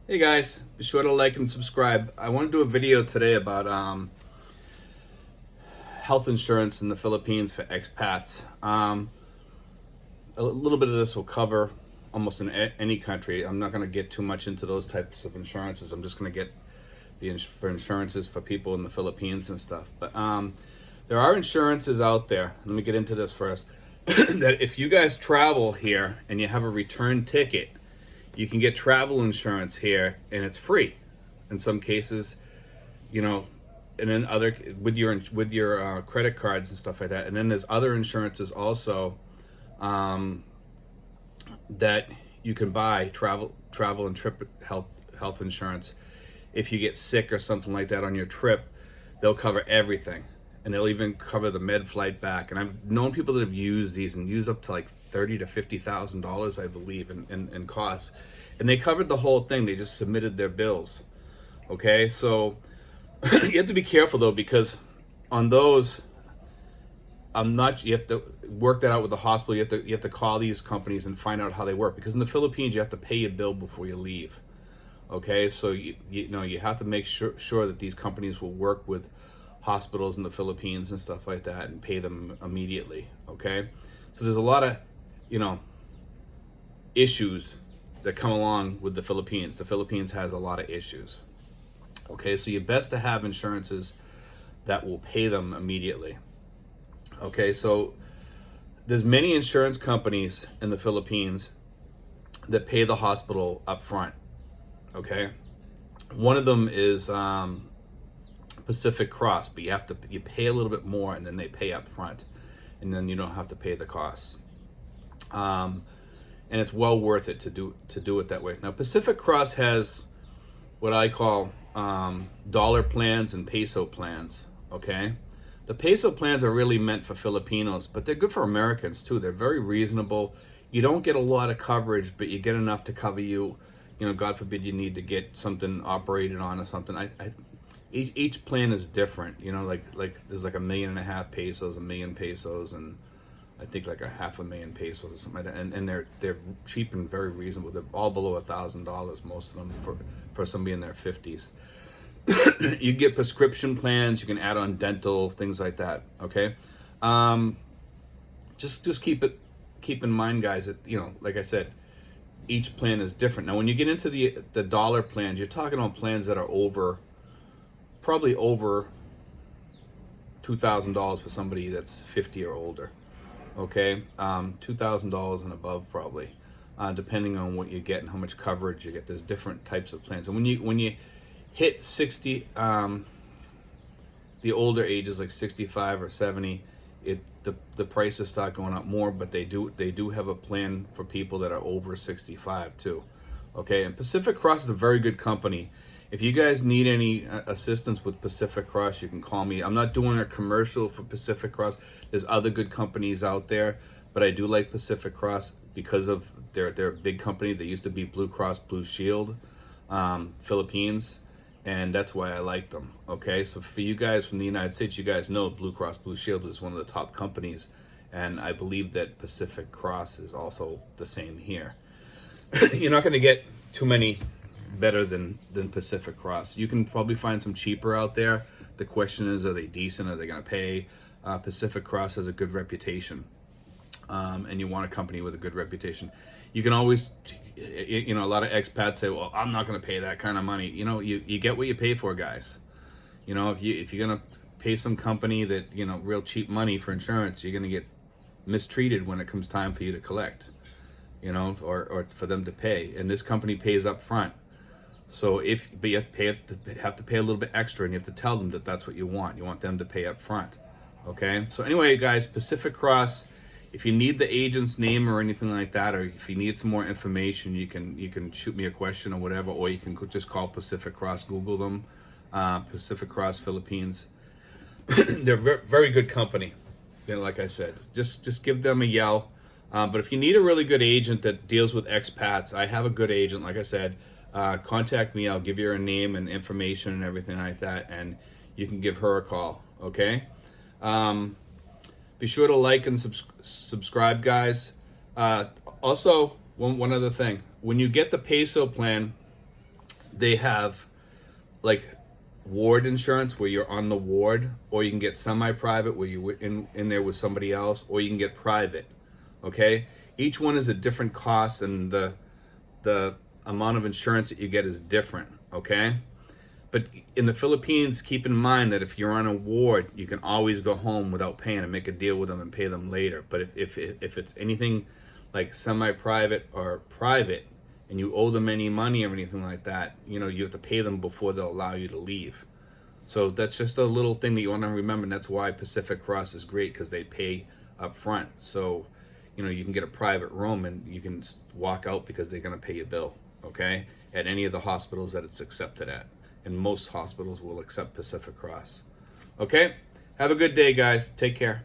Hey guys, be sure to like and subscribe. I want to do a video today about health insurance in the Philippines for expats. A little bit of this will cover almost in any country. I'm not going to get too much into those types of insurances. I'm just going to get for insurances for people in the Philippines and stuff. But there are insurances out there. Let me get into this first. That if you guys travel here and you have a return ticket, you can get travel insurance here and it's free in some cases, and then other with your credit cards and stuff like that. And then there's other insurances also that you can buy travel and trip health insurance. If you get sick or something like that on your trip, they'll cover everything, and they'll even cover the med flight back. And I've known people that have used these and use up to like $30,000 to $50,000, I believe, in costs, and they covered the whole thing. They just submitted their bills. Okay, so you have to be careful though, because on those, you have to work that out with the hospital. You have to call these companies and find out how they work, because in the Philippines you have to pay your bill before you leave. Okay, so you have to make sure that these companies will work with hospitals in the Philippines and stuff like that and pay them immediately. Okay, so there's a lot of issues that come along with the Philippines. The Philippines has a lot of issues. Okay, so you're best to have insurances that will pay them immediately. Okay, so there's many insurance companies in the Philippines that pay the hospital up front. Okay, one of them is Pacific Cross, but you pay a little bit more, and then they pay up front, and then you don't have to pay the costs. And it's well worth it to do it that way. Now, Pacific Cross has what I call dollar plans and peso plans. Okay, the peso plans are really meant for Filipinos, but they're good for Americans too. They're very reasonable. You don't get a lot of coverage, but you get enough to cover you. God forbid you need to get something operated on or something. Each plan is different. Like there's like 1.5 million pesos, 1 million pesos, and I think like 500,000 pesos or something like that. And they're cheap and very reasonable. They're all below $1,000, most of them, for somebody in their 50s. You get prescription plans. You can add on dental, things like that. Okay, just keep in mind, guys, that like I said, each plan is different. Now, when you get into the dollar plans, you're talking on plans that are probably over $2,000 for somebody that's 50 or older. Okay, $2,000 and above probably, depending on what you get and how much coverage you get. There's different types of plans, and when you hit 60, the older ages like 65 or 70, the prices start going up more. But they do have a plan for people that are over 65 too. Okay, and Pacific Cross is a very good company. If you guys need any assistance with Pacific Cross, you can call me. I'm not doing a commercial for Pacific Cross. There's other good companies out there, but I do like Pacific Cross because of they're a big company. They used to be Blue Cross Blue Shield, Philippines, and that's why I like them. Okay, so for you guys from the United States, you guys know Blue Cross Blue Shield is one of the top companies, and I believe that Pacific Cross is also the same here. You're not going to get too many better than Pacific Cross. You can probably find some cheaper out there. The question is, are they decent? Are they going to pay? Pacific Cross has a good reputation, and you want a company with a good reputation. You can always, a lot of expats say, well, I'm not going to pay that kind of money. You get what you pay for, guys. If you're going to pay some company that, real cheap money for insurance, you're going to get mistreated when it comes time for you to collect, or for them to pay. And this company pays up front. So but you have to pay a little bit extra, and you have to tell them that that's what you want. You want them to pay up front. Okay. So anyway, guys, Pacific Cross. If you need the agent's name or anything like that, or if you need some more information, you can shoot me a question or whatever, or you can just call Pacific Cross. Google them, Pacific Cross Philippines. They're very good company. Like I said, just give them a yell. But if you need a really good agent that deals with expats, I have a good agent. Like I said. Contact me. I'll give you her name and information and everything like that, and you can give her a call. Okay. Be sure to like and subscribe, guys. Also, one other thing: when you get the peso plan, They have like ward insurance where you're on the ward, or you can get semi-private where you're in there with somebody else, or you can get private. Okay, each one is a different cost, and the amount of insurance that you get is different. Okay, but in the Philippines, keep in mind that if you're on a ward, you can always go home without paying and make a deal with them and pay them later. But if it's anything like semi-private or private, and you owe them any money or anything like that, you know, you have to pay them before they'll allow you to leave. So that's just a little thing that you want to remember, and that's why Pacific Cross is great, because they pay up front. So, you know, you can get a private room and you can walk out because they're going to pay your bill, okay, at any of the hospitals that it's accepted at. And most hospitals will accept Pacific Cross. Okay? Have a good day, guys. Take care.